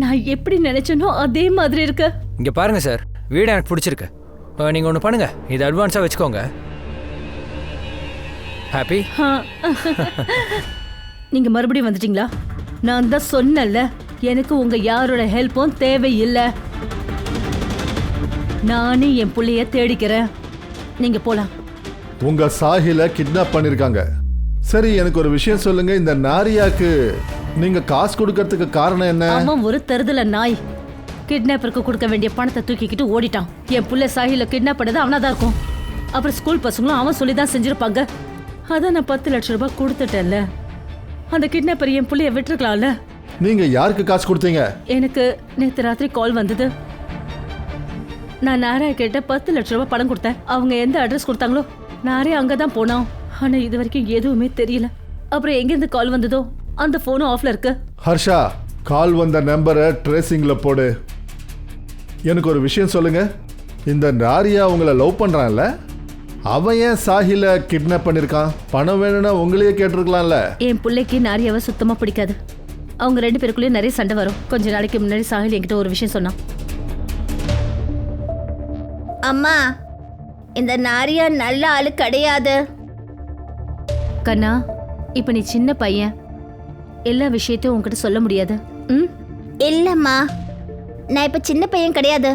நான் எப்படி நினைச்சனோ அதே மாதிரி இருக்கு. இங்கே பாருங்க சார், வீடு எனக்கு பிடிச்சிருக்கு. நீங்கள் ஒன்று பண்ணுங்க, இது அட்வான்ஸாக வச்சுக்கோங்க. ஹாப்பி? நீங்க மறுபடியும் வந்துட்டீங்களா? நான் தான் சொன்னல, எனக்கு உங்க யாரோட ஹெல்ப்பும் தேவையில்லை. நானே என் புள்ளைய தேடிக்கிறேன். நீங்க போலாம். உங்க சாஹில கிட்னாப் பண்ணிருக்காங்க. சரி, எனக்கு ஒரு விஷயம் சொல்லுங்க, இந்த நாரியாக்கு நீங்க காசு கொடுக்கறதுக்கு காரணம் என்ன? அவன் ஒரு தருதல நாய். கிட்னாப்பருக்கு கொடுக்க வேண்டிய பணத்தை தூக்கிக்கிட்டு ஓடிட்டான். என் புள்ள சாஹில கிட்னாப் பண்ணது அவனாதான் இருக்கும். அப்புறம் ஸ்கூல் பசங்களும் அவன் சொல்லி தான் செஞ்சிருப்பாங்க. அதான் நான் 10 லட்சம் ரூபாய் கொடுத்துட்டேன்ல. அந்த கிட்னாப்பர் என் புள்ளைய விட்டுருக்கலாம்ல. நீங்க யாருக்கு காசு கொடுத்தீங்க? எனக்கு நேற்று ராத்திரி கால் வந்தது. நான் நாராய கிட்ட 10 லட்சம் ரூபாய் பணம் கொடுத்தேன். அவங்க எந்த அட்ரஸ் கொடுத்தாங்களோ நாரே அங்கதான் போனோம். ஆனா இது வரைக்கும் எதுவுமே தெரியல. அப்புறம் எங்கிருந்து கால் வந்ததோ அந்த போனும் ஆஃப்ல இருக்கு. ஹர்ஷா, கால் வந்த நம்பரை ட்ரேசிங்ல போடு. எனக்கு ஒரு விஷயம் சொல்லுங்க, இந்த நாரியா உங்களை லவ் பண்றான்ல, அவன் ஏன் சாஹில கிட்னாப் பண்ணிருக்கான்? பணம் வேணும்னா உங்களையே கேட்டிருக்கலாம்ல. என் பிள்ளைக்கு நாரியாவை சுத்தமா பிடிக்காது. அவங்க 2 பேருக்குள்ளேயும் நிறைய சண்டை வரும். கொஞ்ச நாளைக்கு முன்னாடி சாஹில் என்கிட்ட ஒரு விஷயம் சொன்னான். அம்மா, இந்த நாரியா நல்ல ஆளு கிடையாது. கண்ணா, இப்ப நீ சின்ன பையன், எல்லா விஷயத்தையும் உன்கிட்ட சொல்ல முடியாது. இல்லம்மா, நான் இப்ப சின்ன பையன் கிடையாது.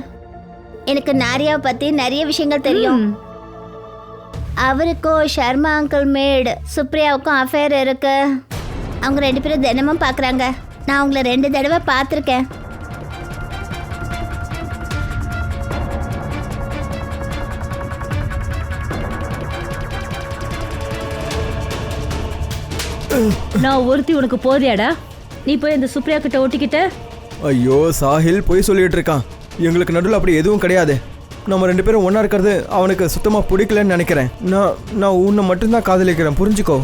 எனக்கு நாரியாவை பத்தி நிறைய விஷயங்கள் தெரியும். அவருக்கும் ஷர்மா அங்கிள் மேட் சுப்ரியாவுக்கும் அஃபேர் இருக்கு. அவங்க 2 பேரும் தினமும் பார்க்குறாங்க. நான் அவங்கள 2 தடவை பார்த்துருக்கேன். நான் ஒருத்தி உனக்கு போதியாடா? நீ போய் இந்த சுப்ரியா கிட்ட ஒட்டிக்கிட்ட. ஐயோ, சாஹில் போய் சொல்லிட்டு இருக்கான். எங்களுக்கு நடுவில் அப்படி எதுவும் கிடையாது. நம்ம 2 பேரும் ஒன்றா இருக்கிறது அவனுக்கு சுத்தமாக பிடிக்கலன்னு நினைக்கிறேன். நான் உன்னை மட்டும்தான் காதலிக்கிறேன், புரிஞ்சுக்கோ.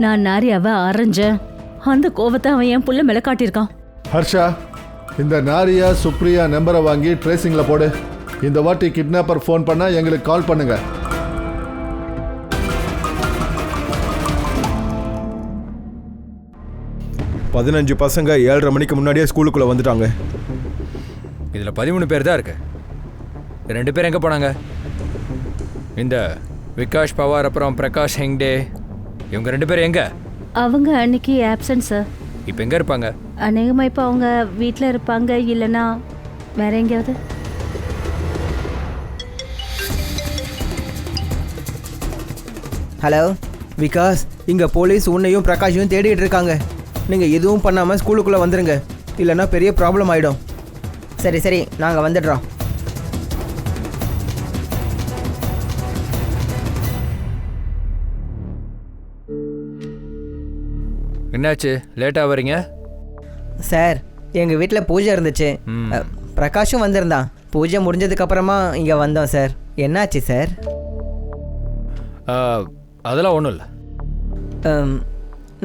நான் நாரியாவை அரைஞ்சேன். அந்த கோவத்தை அவன் என் புள்ள மேல காட்டியிருக்கான். ஹர்ஷா, இந்த நாரியா சுப்ரியா நம்பரை வாங்கி ட்ரேசிங்கில் போடு. இந்த வாட்டி கிட்னாப்பர் ஃபோன் பண்ணால் எங்களுக்கு கால் பண்ணுங்க. பதினஞ்சு பசங்க 7:30 மணிக்கு முன்னாடியே ஸ்கூலுக்குள்ளே வந்துட்டாங்க. இதில் 13 பேர் தான் இருக்கு. 2 பேர் எங்கே போனாங்க? இந்த விகாஷ் பவார் அப்புறம் பிரகாஷ் ஹெங்டே, இவங்க 2 பேர் எங்கே? அவங்க அன்னைக்கு ஆப்சன்ட் சார். இப்போ எங்கே இருப்பாங்க? அநேகமாக இப்போ அவங்க வீட்டில் இருப்பாங்க, இல்லைன்னா வேற எங்கேயாவது. ஹலோ விகாஸ், இங்கே போலீஸ் உன்னையும் பிரகாஷையும் தேடிட்டு இருக்காங்க. நீங்கள் எதுவும் பண்ணாமல் ஸ்கூலுக்குள்ளே வந்துடுங்க, இல்லைன்னா பெரிய ப்ராப்ளம் ஆகிடும். சரி சரி, நாங்கள் வந்துடுறோம். என்னாச்சு, லேட்டாக வரீங்க? சார், எங்கள் வீட்டில் பூஜை இருந்துச்சு. பிரகாஷும் வந்திருந்தான். பூஜை முடிஞ்சதுக்கப்புறமா இங்கே வந்தோம் சார். என்னாச்சு சார்? அதெல்லாம் ஒன்றும் இல்லை.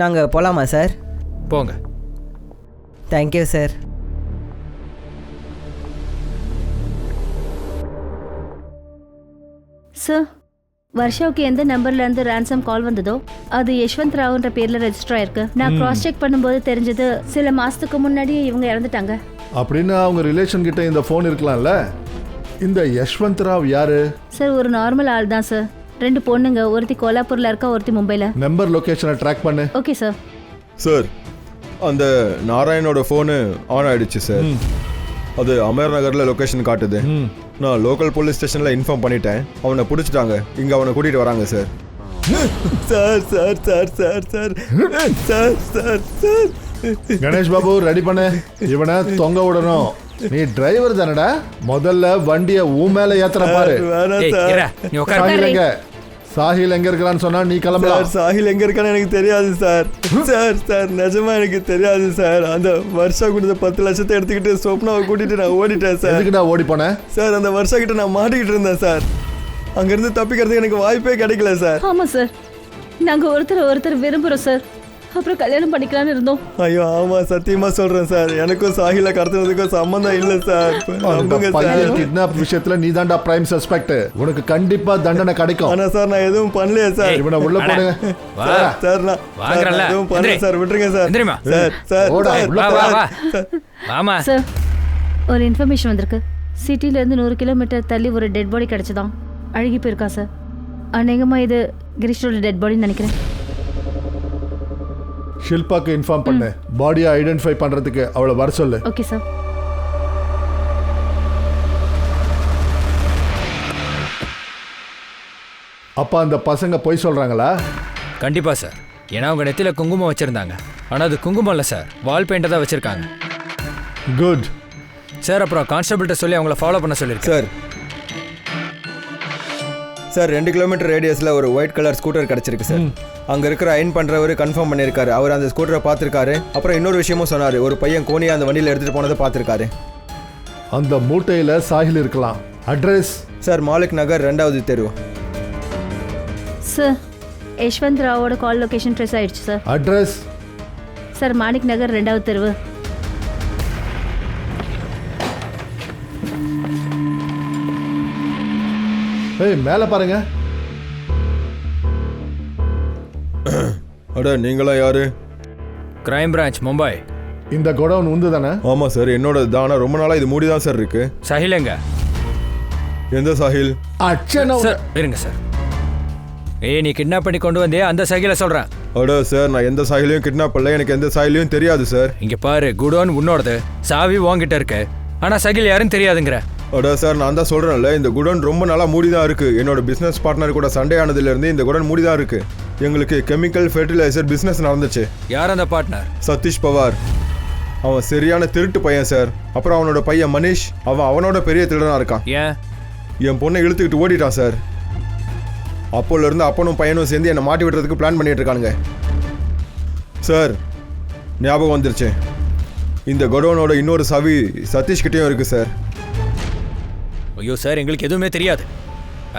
நாங்கள் போகலாமா சார்? போங்க. Thank you sir. சார், வர்ஷாவுக்கு எந்த நம்பர்ல இருந்து ரான்சம் கால் வந்ததோ அது யஷ்வந்த் ராவ்ன்ற பேர்ல ரெஜிஸ்டர் ஆயிருக்கு. நான் கிராஸ் செக் பண்ணும்போது தெரிஞ்சது சில மாசத்துக்கு முன்னாடியே இவங்க இறந்துட்டாங்க. அப்படின்னு அவங்க ரிலேஷன் கிட்ட இந்த ஃபோன் இருக்கலாம்ல. இந்த யஷ்வந்த் ராவ் யாரு? சார், ஒரு நார்மல் ஆள் தான் சார். 2 பொண்ணுங்க, ஒருத்தி கோலாப்பூர்ல இருக்கா, ஒருத்தி மும்பைல. நம்பர் லொகேஷனை ட்ராக் பண்ணு. Okay sir. சார், அந்த நாராயணோட ஃபோனு ஆன் ஆயிடுச்சு சார். அது அமர் நகரில் லொக்கேஷன் காட்டுது. நான் லோக்கல் போலீஸ் ஸ்டேஷனில் இன்ஃபார்ம் பண்ணிட்டேன். அவனை பிடிச்சிட்டாங்க. இங்கே அவனை கூட்டிகிட்டு வராங்க sir. Sir sir sir sir sir sir sir sir Ganesh Babu, ready பண்ணு. இவனை தொங்க விடணும். நீ டிரைவர் தானடா, முதல்ல வண்டியை உன் மேல ஏத்துற பாரு. சாஹில் எங்க? சாஹில் எங்க இருக்கிறான்னு சொன்னா நீ கிளம்பலாம். சாஹில் எங்க இருக்கான்னு எனக்கு தெரியாது சார். சார் சார் நிஜமா எனக்கு தெரியாது சார். அந்த வருஷா கொடுத்த 10 லட்சத்தை எடுத்துக்கிட்டு சொப்னாவை கூட்டிட்டு நான் ஓடிட்டேன் சார். எதுக்குடா ஓடி போனேன்? சார், அந்த வருஷா கிட்ட நான் மாட்டிக்கிட்டு இருந்தேன் சார். அங்கிருந்து தப்பிக்கிறதுக்கு எனக்கு வாய்ப்பே கிடைக்கல சார். ஆமா சார், நாங்க ஒருத்தர் விரும்புறோம் சார். அப்புறம் கல்யாணம் பண்ணிக்கலாம்னு இருந்தோம். ஐயோ ஆமா, சத்தியமா சொல்றேன் சார். எனக்கும் சாஹில கடத்துறதுக்கும் சம்பந்தம் இல்ல சார். கிட்னாப் விஷயத்துல நீ தான்டா பிரைம் சஸ்பெக்ட். உனக்கு கண்டிப்பா தண்டனை கிடைக்கும். ஆனா சார், நான் எதுவும் பண்ணலையே சார். இவனை உள்ள போடுங்க சார். நான் எதுவும் பண்ணல சார். விட்டுருங்க சார். சார் ஆமா சார், ஒரு இன்ஃபர்மேஷன் வந்திருக்கு. சிட்டில இருந்து 100 கிலோமீட்டர் தள்ளி ஒரு டெட் பாடி கிடைச்சதாம். அழுகி போயிருக்கா சார். அநேகமா இது கிரீஷோட டெட் பாடின்னு நினைக்கிறேன். ஷில்பாக்கு இன்ஃபார்ம் பண்ணு. பாடியை ஐடென்டிஃபை பண்றதுக்கு அவளை வர சொல்லு. Okay sir. அப்பா, அந்த பசங்க போய் சொல்றாங்களா? கண்டிப்பா சார். ஏன்னா அவங்க நெத்தியில குங்குமம் வச்சிருந்தாங்க. ஆனா அது குங்குமம் இல்லை சார், வால் பெயிண்டை தான் வச்சிருக்காங்க. Good sir. அப்புறம் கான்ஸ்டபிள்கிட்ட சொல்லி அவங்கள ஃபாலோ பண்ண சொல்லியிருக்கேன் சார். 2 கிலோமீட்டர் ரேடியஸில் ஒரு ஒயிட் கலர் ஸ்கூட்டர் கிடச்சிருக்கு சார். அங்கே இருக்கிற அயன் பண்ணுறவர் கன்ஃபார்ம் பண்ணியிருக்காரு. அவர் அந்த ஸ்கூட்டரை பார்த்துருக்காரு. அப்புறம் இன்னொரு விஷயமும் சொன்னார். ஒரு பையன் கோனியை அந்த வண்டியில் எடுத்துகிட்டு போனதை பார்த்துருக்காரு. அந்த மூட்டையில் சாஹில் இருக்கலாம். அட்ரஸ்? சார், மாலிக் நகர் 2வது தெரு. சார், யஷ்வந்த் ராவோட கால் லொகேஷன் ட்ரேஸ் ஆயிடுச்சு சார். அட்ரஸ்? சார், மாணிக் நகர் 2வது தெருவு. ஏய், மேலே பாருங்க. அட, நீங்களா யாரு? Crime branch, Mumbai. இந்த கோடவுன் உந்து தானே? ஆமா சார், என்னோட தானா. ரொம்ப நாளா இது மூடி தான் சார் இருக்கு. சாஹில் எங்க? எந்த சாஹில்? சார் இருங்க சார். நீ கிட்னாப் பண்ணி கொண்டு வந்தே அந்த சாஹில சொல்றேன். அட சார், நான் எந்த சாஹிலையும் கிட்னாப் பண்ணல. எனக்கு எந்த சாஹிலையும் தெரியாது சார். இங்க பாரு, குடோன் உன்னோடது, சாவி உன்கிட்ட இருக்கு. ஆனா சாஹில் யாருன்னு தெரியாதுங்கிற. அட சார், நான் தான் சொல்றேன்ல, இந்த குடோன் ரொம்ப நாளா மூடி தான் இருக்கு. என்னோட பிசினஸ் பார்ட்னர் கூட சண்டே ஆனதுல இருந்து இந்த குடோன் மூடி தான் இருக்கு. எங்களுக்கு கெமிக்கல் ஃபெர்டிலைசர் பிசினஸ் நடந்துச்சு. யார் அந்த பார்ட்னர்? சதீஷ் பவார். அவன் சரியான திருட்டு பையன் சார். அப்புறம் அவனோட பையன் மனிஷ், அவனோட பெரிய திருடனா இருக்கான். ஏன்? என் பொண்ணை இழுத்துக்கிட்டு ஓடிட்டான் சார். அப்போல இருந்து அப்பனும் பையனும் சேர்ந்து என்னை மாட்டி விடுறதுக்கு பிளான் பண்ணிட்டு இருக்கானுங்க சார். ஞாபகம் வந்துருச்சு. இந்த குடோனோட இன்னொரு சாவி சதீஷ் கிட்டேயும் இருக்கு சார். ஐயோ சார், எங்களுக்கு எதுவுமே தெரியாது.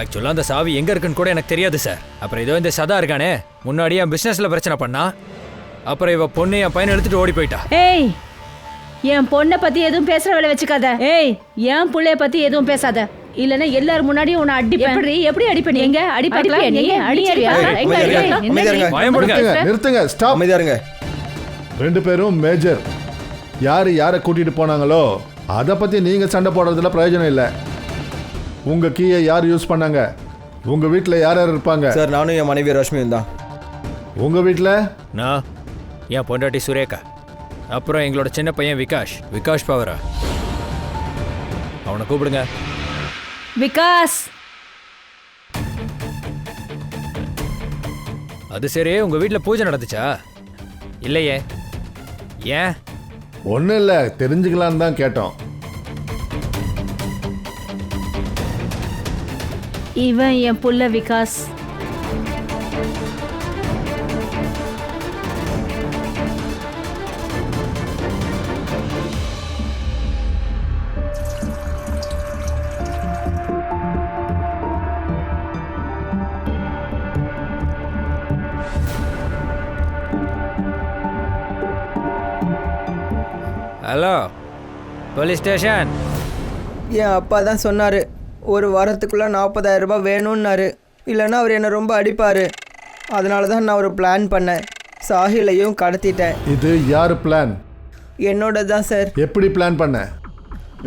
ஆக்சுவலாக அந்த சாவி எங்கே இருக்குன்னு கூட எனக்கு தெரியாது சார். அப்புறம் ஏதோ இந்த சதா இருக்கானே, முன்னாடியே என் பிஸ்னஸில் பிரச்சனை பண்ணா, அப்புறம் இவ பொண்ணு என் பையனை எடுத்துட்டு ஓடி போயிட்டா. ஏய், என் பொண்ணை பத்தி எதுவும் பேசுற வேலை வச்சுக்காத. ஏய், என் புள்ளைய பத்தி எதுவும் பேசாத, இல்லனா எல்லாரும் முன்னாடியும் உன்னை அடிப்பேன். எப்படி அடிப்பேன்? எங்க அடிப்பாக்கலாம்? நீ அடிச்சியா? எங்க அடிப்பேன்? அமைதியா இருங்க. பயம் போடுங்க. நிறுத்துங்க, ஸ்டாப். அமைதியா இருங்க. 2 பேரும் மேஜர். யாரை கூட்டிட்டு போனாங்களோ அதை பத்தி நீங்க சண்டை போடுறதுல பிரயோஜனம் இல்லை. உங்க கீயை யார் யூஸ் பண்ணாங்க? உங்க வீட்டில் யார் யார் இருப்பாங்க? சார், நானும் என் மனைவி ரஷ்மியும் தான். உங்க வீட்டில் நான், என் பொண்டாட்டி சுரேகா, அப்புறம் எங்களோட சின்ன பையன் விகாஷ் பவரா. அவனை கூப்பிடுங்க. விகாஸ். அது சரி, உங்க வீட்டில் பூஜை நடந்துச்சா? இல்லையே, ஏன்? ஒன்றும் இல்லை, தெரிஞ்சுக்கலான்னு தான் கேட்டோம். இவன் என் புள்ள விகாஸ். Hello, police station. என் அப்பா தான் சொன்னார், ஒரு வாரத்துக்குள்ளே 40,000 ரூபாய் வேணும்னாரு. இல்லைன்னா அவர் என்னை ரொம்ப அடிப்பார். அதனால தான் நான் ஒரு பிளான் பண்ணேன். சாஹிலையும் கடத்திட்டேன். இது யார் பிளான்? என்னோட தான் சார். எப்படி பிளான் பண்ண?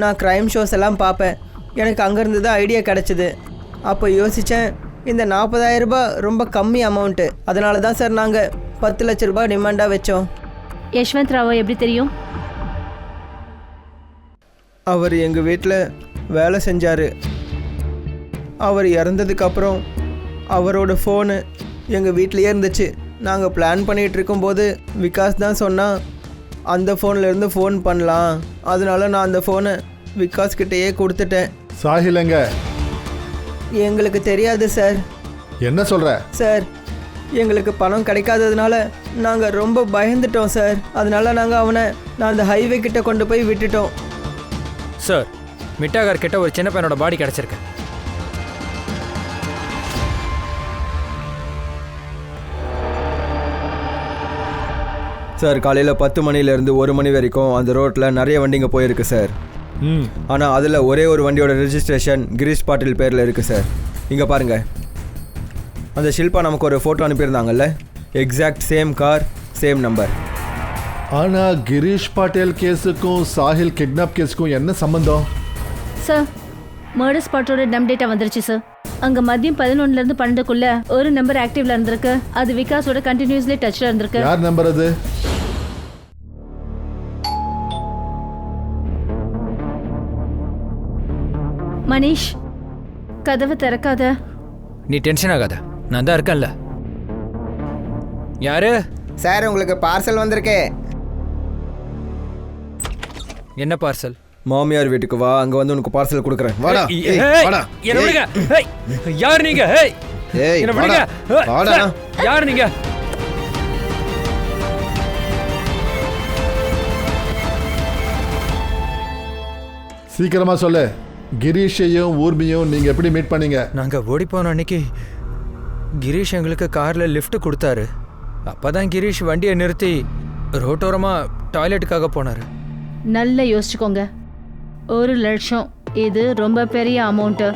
நான் க்ரைம் ஷோஸ் எல்லாம் பார்ப்பேன். எனக்கு அங்கேருந்து தான் ஐடியா கிடச்சிது. அப்போ யோசித்தேன், இந்த 40,000 ரூபாய் ரொம்ப கம்மி அமௌண்ட்டு. அதனால தான் சார் நாங்கள் 10 லட்ச ரூபாய் டிமாண்டாக வச்சோம். யஷ்வந்த் ராவோ எப்படி தெரியும்? அவர் எங்கள் வீட்டில் வேலை செஞ்சார். அவர் இறந்ததுக்கப்புறம் அவரோட ஃபோனு எங்கள் வீட்லேயே இருந்துச்சு. நாங்கள் பிளான் பண்ணிகிட்டு இருக்கும்போது விகாஸ் தான் சொன்னால் அந்த ஃபோன்லேருந்து ஃபோன் பண்ணலாம். அதனால நான் அந்த ஃபோனை விகாஸ் கிட்டேயே கொடுத்துட்டேன். சாஹிலங்க? எங்களுக்கு தெரியாது சார். என்ன சொல்கிற? சார், எங்களுக்கு பணம் கிடைக்காததுனால நாங்கள் ரொம்ப பயந்துட்டோம் சார். அதனால நாங்கள் அவனை நான் அந்த ஹைவே கிட்ட கொண்டு போய் விட்டுட்டோம். சார், மிட்டாகார் கிட்ட ஒரு சின்ன பையனோட பாடி கிடைச்சிருக்கு. சார், காலையில் 10 மணிலேருந்து 1 மணி வரைக்கும் அந்த ரோட்டில் நிறைய வண்டிங்க போயிருக்கு சார். ஆனால் அதில் ஒரே ஒரு வண்டியோட ரெஜிஸ்ட்ரேஷன் கிரீஷ் பாட்டில் பேரில் இருக்குது சார். இங்கே பாருங்கள், அந்த ஷில்பா நமக்கு ஒரு ஃபோட்டோ அனுப்பியிருந்தாங்கல்ல, exact same car, same number. ஆனால் கிரீஷ் பாட்டேல் கேஸுக்கும் சாஹில் கிட்னாப் கேஸுக்கும் என்ன சம்பந்தம்? சார், மர்டர் ஸ்பாட்டோட டம் டேட்டா வந்துருச்சு சார். அங்கே மதியம் 11லேருந்து 12க்குள்ள ஒரு நம்பர் ஆக்டிவ்ல இருந்திருக்கு. அது விகாஸோட கண்டினியூஸ்லி டச்ல இருந்திருக்கு. யார் நம்பர் அது? மனிஷ், கதவை திறக்காத. நீ டென்ஷன் ஆகாத, நான் தான் இருக்கேன்ல. யாரு? சார், உங்களுக்கு பார்சல் வந்திருக்கே. என்ன பார்சல்? மாமியார் வீட்டுக்கு வா, அங்கே வந்து உனக்கு பார்சல் கொடுக்குறேன். வாடா. ஏய், வாடா. என்ன விடுங்க. ஏய், யார் நீங்க? ஏய், ஏய், என்ன விடுங்க. வாடா. யார் நீங்க? சீக்கிரமா சொல்லு. கிரீஷையும் ஊர்மியும் நீங்க எப்படி மீட் பண்ணீங்க? நாங்க ஓடி போன அன்னைக்கு கிரீஷ் எங்களுக்கு கார்ல லிஃப்ட் கொடுத்தாரு. அப்பதான் கிரீஷ் வண்டியை நிறுத்தி ரோட்டோரமா டாய்லெட்டுக்காக போனாரு. நல்லா யோசிச்சுக்கோங்க, 1 லட்சம், இது ரொம்ப பெரிய அமௌண்ட்டு.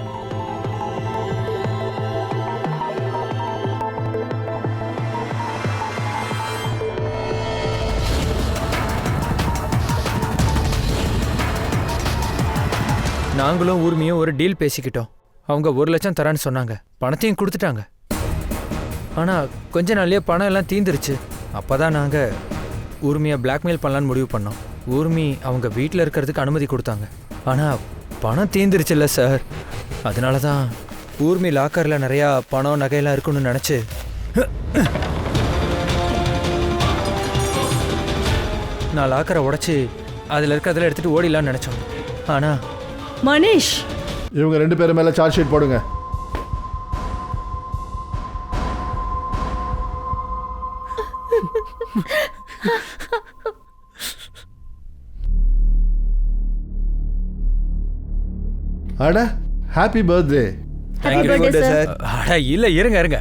நாங்களும் ஊர்மியும் ஒரு டீல் பேசிக்கிட்டோம். அவங்க 1 லட்சம் தரான்னு சொன்னாங்க. பணத்தையும் கொடுத்துட்டாங்க. ஆனால் கொஞ்ச நாள்லயே பணம் எல்லாம் தீந்துருச்சு. அப்போதான் நாங்கள் ஊர்மியை பிளாக்மெயில் பண்ணலான்னு முடிவு பண்ணோம். ஊர்மி அவங்க வீட்டில் இருக்கிறதுக்கு அனுமதி கொடுத்தாங்க. ஆனால் பணம் தீந்துருச்சுல்ல சார். அதனால தான் ஊர்மி லாக்கரில் நிறையா பணம் நகையெல்லாம் இருக்குன்னு நினச்சி நான் லாக்கரை உடச்சி அதில் இருக்கிறதெல்லாம் எடுத்துகிட்டு ஓடிடலான்னு நினச்சோம். ஆனால் மனிஷ், இவங்க 2 பேரும் மேல சார்ஜ் ஷீட் போடுங்க. அட happy birthday. Happy birthday sir. அட இல்ல இருங்க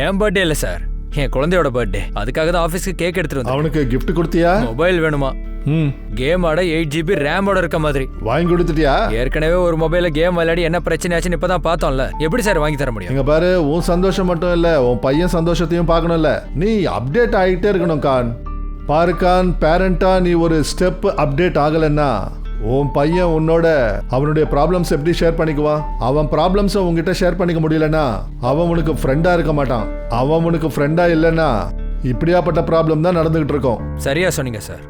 என் பர்த்டே இல்ல சார், என் குழந்தையோட பர்த்டே. அதுக்காக தான் ஆபீஸ்க்கு கேக் எடுத்துட்டு வந்தேன். அவனுக்கு gift கொடுத்தியா? மொபைல் வேணுமா? ம், கேம் ஆட 8GB ரேமோட இருக்க மாதிரி. வாங்கி கொடுத்துட்டியா? ஏற்கனவே ஒரு மொபைல்ல கேம் விளையாடி என்ன பிரச்சனை ஆச்சுன்னு இப்பதான் பார்த்தோம்ல. எப்படி சார் வாங்கி தர முடியும்? இங்க பாரு, உன் சந்தோஷம் மட்டும் இல்ல, உன் பையன் சந்தோஷத்தையும் பார்க்கணும்ல. நீ அப்டேட் ஆகிட்டே இருக்கணும் கான். பாரு கான், பேரண்டா நீ ஒரு ஸ்டெப் அப்டேட் ஆகலைன்னா உன் பையன் உன்னோட அவனுடைய ப்ராப்ளம்ஸ் எப்படி ஷேர் பண்ணிக்குவான்? அவன் ப்ராப்ளம்ஸை உங்ககிட்ட ஷேர் பண்ணிக்க முடியலன்னா அவன் உனக்கு ஃப்ரெண்டா இருக்க மாட்டான். அவன் உனக்கு ஃப்ரெண்டா இல்லைன்னா இப்படியாப்பட்ட ப்ராப்ளம் தான் நடந்துகிட்டு இருக்கும். சரியா சொன்னீங்க சார்.